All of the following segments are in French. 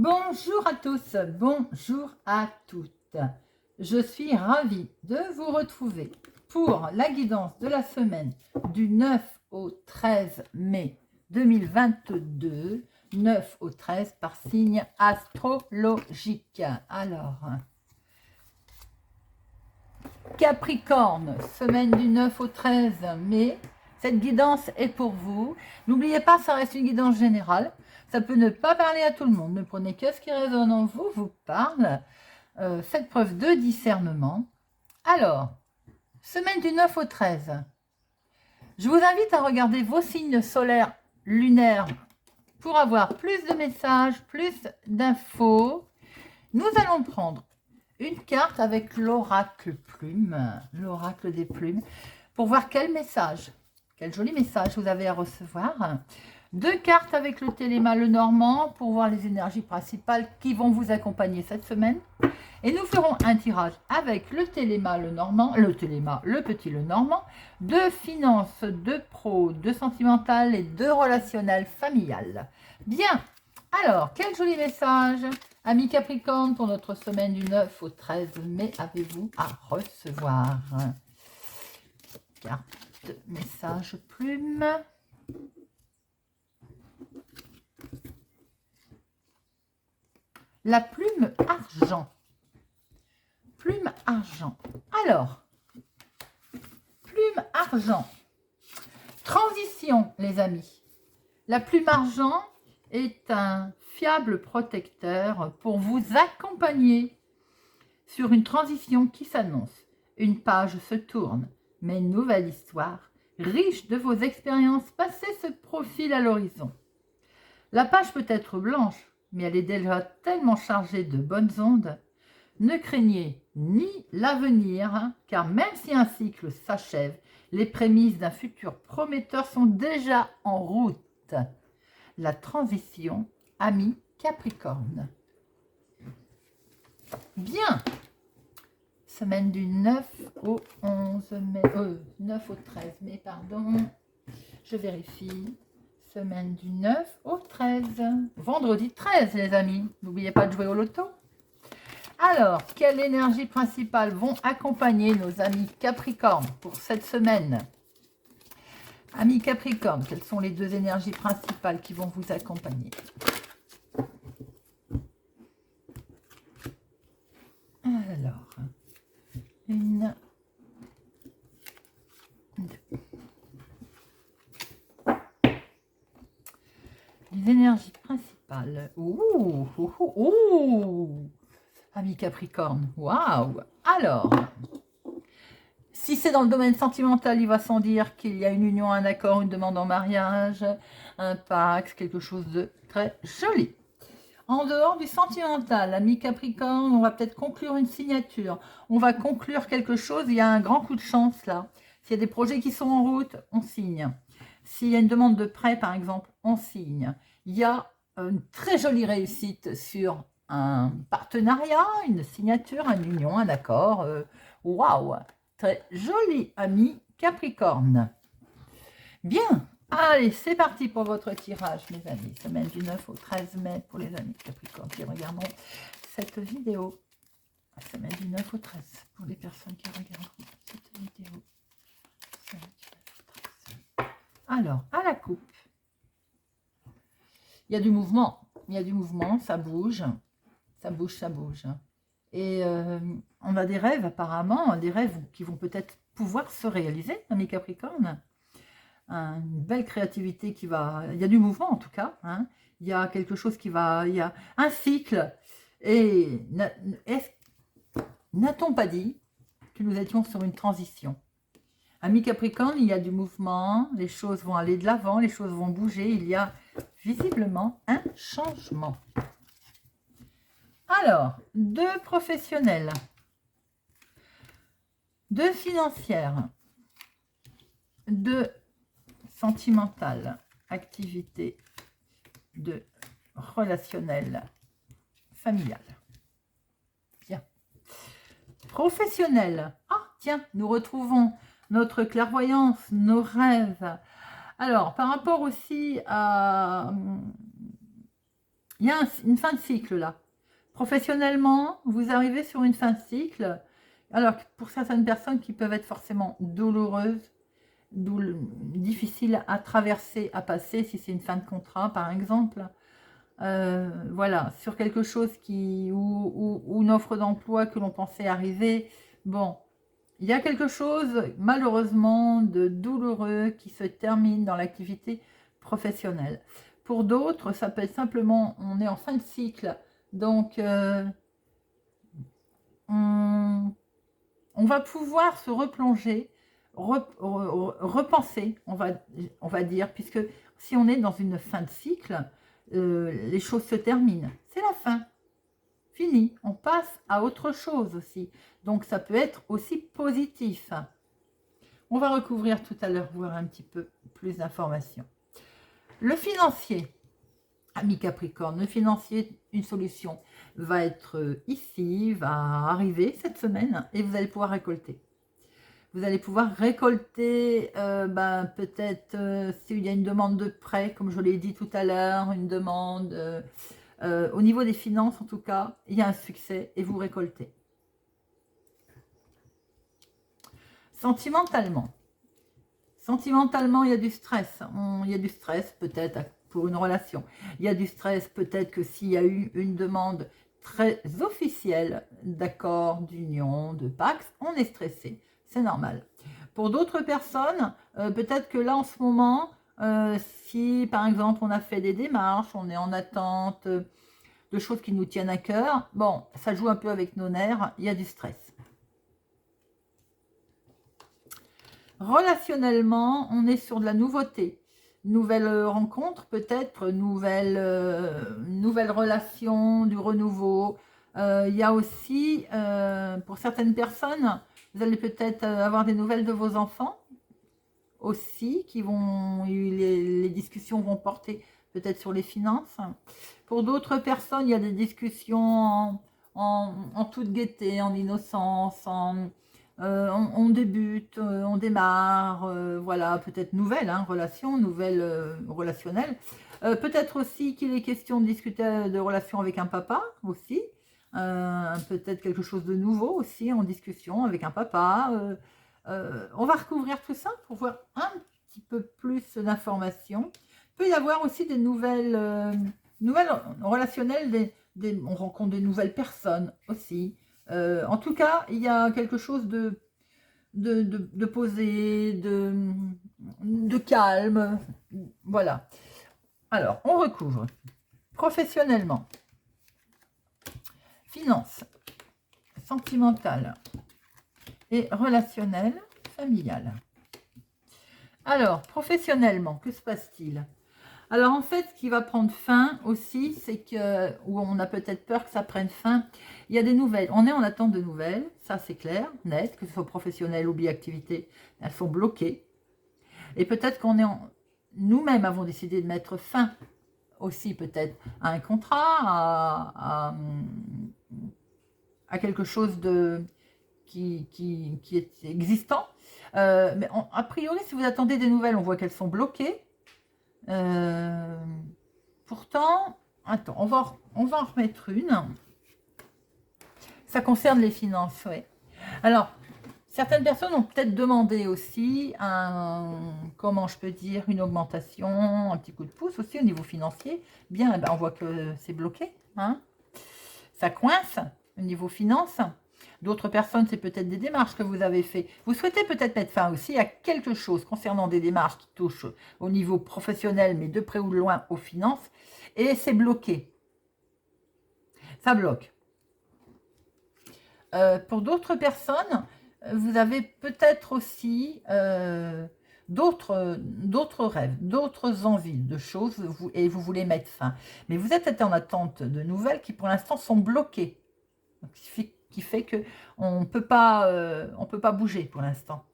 Bonjour à tous, bonjour à toutes. Je suis ravie de vous retrouver pour la guidance de la semaine du 9 au 13 mai 2022, 9 au 13 par signe astrologique. Alors, Capricorne, semaine du 9 au 13 mai, cette guidance est pour vous. N'oubliez pas, ça reste une guidance générale. Ça peut ne pas parler à tout le monde. Ne prenez que ce qui résonne en vous, vous parle. Faites preuve de discernement. Alors, semaine du 9 au 13. Je vous invite à regarder vos signes solaires, lunaires, pour avoir plus de messages, plus d'infos. Nous allons prendre une carte avec l'oracle plume, l'oracle des plumes, pour voir quel message, quel joli message vous avez à recevoir. Deux cartes avec le téléma le normand pour voir les énergies principales qui vont vous accompagner cette semaine. Et nous ferons un tirage avec le téléma le normand, le petit le normand, de finances, de pro, de sentimental et de relationnel familial. Bien, alors, quel joli message, amis Capricorne, pour notre semaine du 9 au 13 mai, avez-vous à recevoir? Carte, message, plume. La plume argent. Plume argent. Alors, plume argent. Transition, les amis. La plume argent est un fiable protecteur pour vous accompagner sur une transition qui s'annonce. Une page se tourne, mais une nouvelle histoire, riche de vos expériences passées, se profile à l'horizon. La page peut être blanche, mais elle est déjà tellement chargée de bonnes ondes. Ne craignez ni l'avenir, car même si un cycle s'achève, les prémices d'un futur prometteur sont déjà en route. La transition, ami Capricorne. Bien. Semaine du 9 au 11 mai, 9 au 13 mai, pardon. Je vérifie. Semaine du 9 au 13. Vendredi 13, les amis. N'oubliez pas de jouer au loto. Alors, quelle énergie principale vont accompagner nos amis Capricorne pour cette semaine? Amis Capricorne, quelles sont les deux énergies principales qui vont vous accompagner? Alors, une, deux. Les énergies principales. Ouh, ouh, ouh, ouh. Amis Capricorne, waouh! Alors, si c'est dans le domaine sentimental, il va sans dire qu'il y a une union, un accord, une demande en mariage, un pacte, quelque chose de très joli. En dehors du sentimental, ami Capricorne, on va peut-être conclure une signature. On va conclure quelque chose, il y a un grand coup de chance là. S'il y a des projets qui sont en route, on signe. S'il y a une demande de prêt, par exemple, on signe. Il y a une très jolie réussite sur un partenariat, une signature, une union, un accord. Waouh! Très joli, ami Capricorne. Bien, allez, c'est parti pour votre tirage, mes amis. Semaine du 9 au 13 mai pour les amis Capricorne qui regarderont cette vidéo. Semaine du 9 au 13 pour les personnes qui regarderont cette vidéo. Semaine du 9 au 13. Alors, à la coupe, il y a du mouvement. Il y a du mouvement, ça bouge. Ça bouge, ça bouge. Et on a des rêves apparemment, des rêves qui vont peut-être pouvoir se réaliser, amis Capricorne. Une belle créativité qui va... Il y a du mouvement en tout cas. Hein. Il y a quelque chose qui va... Il y a un cycle. Et n'a-t-on pas dit que nous étions sur une transition? Amis Capricorne, il y a du mouvement. Les choses vont aller de l'avant, les choses vont bouger. Il y a visiblement un changement. Alors, deux professionnels, deux financières, deux sentimentales, activité de relationnel familial. Bien. Professionnel. Ah, tiens, nous retrouvons notre clairvoyance, nos rêves. Alors, par rapport aussi à Il y a une fin de cycle là. Professionnellement, vous arrivez sur une fin de cycle. Alors, pour certaines personnes qui peuvent être forcément douloureuses, difficiles à traverser, à passer, si c'est une fin de contrat par exemple. Voilà, sur quelque chose ou une offre d'emploi que l'on pensait arriver. Bon, il y a quelque chose malheureusement de douloureux qui se termine dans l'activité professionnelle. Pour d'autres, ça peut être simplement, on est en fin de cycle, donc on va pouvoir se replonger, repenser, on va dire, puisque si on est dans une fin de cycle, les choses se terminent. C'est la fin. Fini. On passe à autre chose aussi. Donc, ça peut être aussi positif. On va recouvrir tout à l'heure, voir un petit peu plus d'informations. Le financier, ami Capricorne, le financier, une solution va être ici, va arriver cette semaine et vous allez pouvoir récolter. Vous allez pouvoir récolter peut-être s'il y a une demande de prêt, comme je l'ai dit tout à l'heure, une demande au niveau des finances en tout cas, il y a un succès et vous récoltez. Sentimentalement, il y a du stress. Il y a du stress peut-être pour une relation. Il y a du stress peut-être que s'il y a eu une demande très officielle d'accord, d'union, de Pax, on est stressé. C'est normal. Pour d'autres personnes, peut-être que là en ce moment, si par exemple on a fait des démarches, on est en attente de choses qui nous tiennent à cœur, bon, ça joue un peu avec nos nerfs, il y a du stress. Relationnellement, on est sur de la nouveauté. Nouvelle rencontre peut-être, nouvelle relation, du renouveau. Il y a aussi, pour certaines personnes, vous allez peut-être avoir des nouvelles de vos enfants aussi, les discussions vont porter peut-être sur les finances. Pour d'autres personnes, il y a des discussions en toute gaieté, en innocence, on débute, on démarre, voilà, peut-être nouvelle relation, nouvelle relationnelle. Peut-être aussi qu'il est question de discuter de relations avec un papa aussi. Peut-être quelque chose de nouveau aussi en discussion avec un papa. On va recouvrir tout ça pour voir un petit peu plus d'informations. Il peut y avoir aussi des nouvelles relationnelles, on rencontre des nouvelles personnes aussi. En tout cas, il y a quelque chose de posé, de calme. Voilà. Alors, on recouvre. Professionnellement, finance, sentimentale et relationnelle, familiale. Alors, professionnellement, que se passe-t-il? Alors en fait, ce qui va prendre fin aussi, c'est que, où on a peut-être peur que ça prenne fin, il y a des nouvelles. On est en attente de nouvelles, ça c'est clair, net, que ce soit professionnel ou bi-activité, elles sont bloquées. Et peut-être qu'on est nous-mêmes avons décidé de mettre fin aussi peut-être à un contrat, à quelque chose qui est existant. Mais a priori, si vous attendez des nouvelles, on voit qu'elles sont bloquées. Pourtant, attends, on va en remettre une. Ça concerne les finances, oui. Alors, certaines personnes ont peut-être demandé aussi comment je peux dire, une augmentation, un petit coup de pouce aussi au niveau financier. Bien, on voit que c'est bloqué. Ça coince au niveau finance. D'autres personnes, c'est peut-être des démarches que vous avez fait. Vous souhaitez peut-être mettre fin aussi à quelque chose concernant des démarches qui touchent au niveau professionnel, mais de près ou de loin aux finances, et c'est bloqué. Ça bloque. Pour d'autres personnes, vous avez peut-être aussi d'autres rêves, d'autres envies de choses, et vous voulez mettre fin. Mais vous êtes en attente de nouvelles qui, pour l'instant, sont bloquées. Donc, qui fait que on ne peut pas bouger pour l'instant.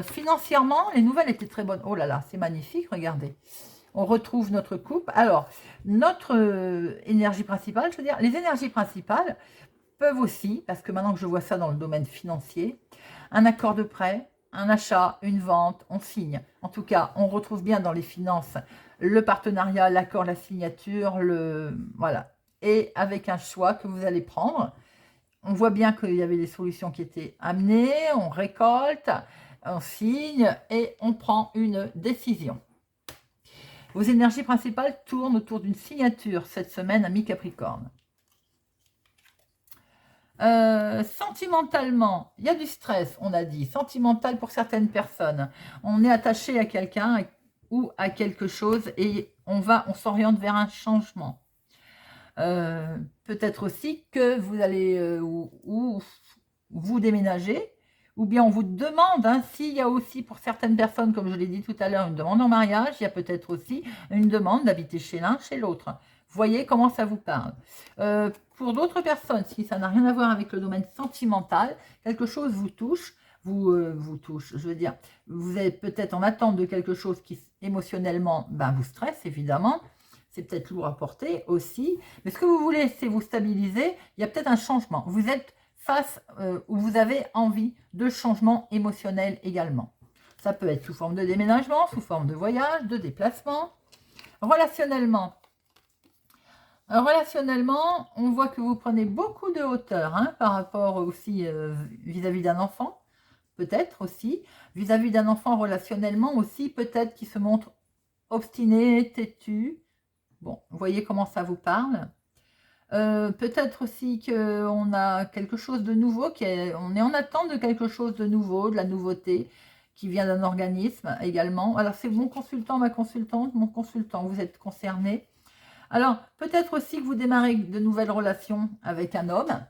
Financièrement, les nouvelles étaient très bonnes. Oh là là, c'est magnifique, regardez. On retrouve notre coupe. Alors, notre énergie principale, je veux dire, les énergies principales peuvent aussi, parce que maintenant que je vois ça dans le domaine financier, un accord de prêt, un achat, une vente, on signe. En tout cas, on retrouve bien dans les finances le partenariat, l'accord, la signature, voilà. Et avec un choix que vous allez prendre. On voit bien qu'il y avait des solutions qui étaient amenées, on récolte, on signe et on prend une décision. Vos énergies principales tournent autour d'une signature cette semaine, ami Capricorne. Sentimentalement, il y a du stress, on a dit, sentimental pour certaines personnes. On est attaché à quelqu'un ou à quelque chose et on s'oriente vers un changement. Peut-être aussi que vous allez ou vous déménager, ou bien on vous demande, s'il y a aussi pour certaines personnes, comme je l'ai dit tout à l'heure, une demande en mariage, il y a peut-être aussi une demande d'habiter chez l'un, chez l'autre. Voyez comment ça vous parle. Pour d'autres personnes, si ça n'a rien à voir avec le domaine sentimental, quelque chose vous touche, vous touche, je veux dire, vous êtes peut-être en attente de quelque chose qui émotionnellement vous stresse, évidemment. C'est peut-être lourd à porter aussi. Mais ce que vous voulez, c'est vous stabiliser. Il y a peut-être un changement. Vous êtes face où vous avez envie de changement émotionnel également. Ça peut être sous forme de déménagement, sous forme de voyage, de déplacement. Relationnellement, on voit que vous prenez beaucoup de hauteur par rapport aussi vis-à-vis d'un enfant. Peut-être aussi. Vis-à-vis d'un enfant relationnellement aussi, peut-être qu'il se montre obstiné, têtu. Bon, vous voyez comment ça vous parle. Peut-être aussi qu'on a quelque chose de nouveau, on est en attente de quelque chose de nouveau, de la nouveauté qui vient d'un organisme également. Alors, c'est mon consultant, ma consultante, mon consultant, vous êtes concerné. Alors, peut-être aussi que vous démarrez de nouvelles relations avec un homme.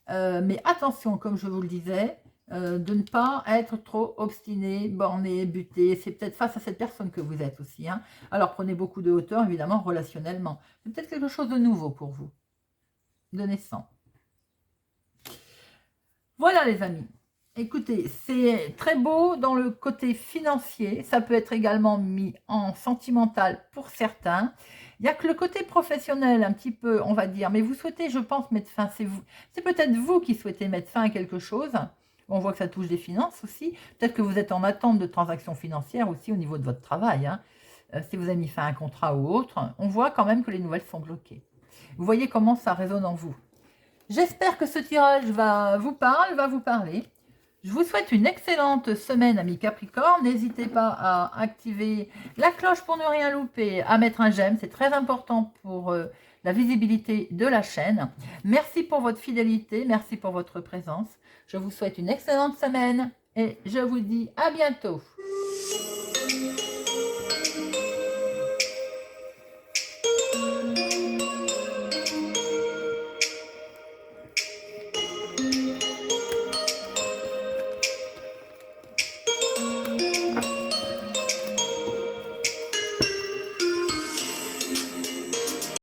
Mais attention, comme je vous le disais, de ne pas être trop obstiné, borné, buté. C'est peut-être face à cette personne que vous êtes aussi. Alors, prenez beaucoup de hauteur, évidemment, relationnellement. C'est peut-être quelque chose de nouveau pour vous, de naissant. Voilà, les amis. Écoutez, c'est très beau dans le côté financier. Ça peut être également mis en sentimental pour certains. Il n'y a que le côté professionnel, un petit peu, on va dire. Mais vous souhaitez, je pense, mettre fin. C'est peut-être vous qui souhaitez mettre fin à quelque chose. On voit que ça touche des finances aussi. Peut-être que vous êtes en attente de transactions financières aussi au niveau de votre travail. Si vous avez mis fin à un contrat ou autre, on voit quand même que les nouvelles sont bloquées. Vous voyez comment ça résonne en vous. J'espère que ce tirage va vous parler. Je vous souhaite une excellente semaine, amis Capricorne. N'hésitez pas à activer la cloche pour ne rien louper, à mettre un j'aime. C'est très important pour la visibilité de la chaîne. Merci pour votre fidélité. Merci pour votre présence. Je vous souhaite une excellente semaine et je vous dis à bientôt.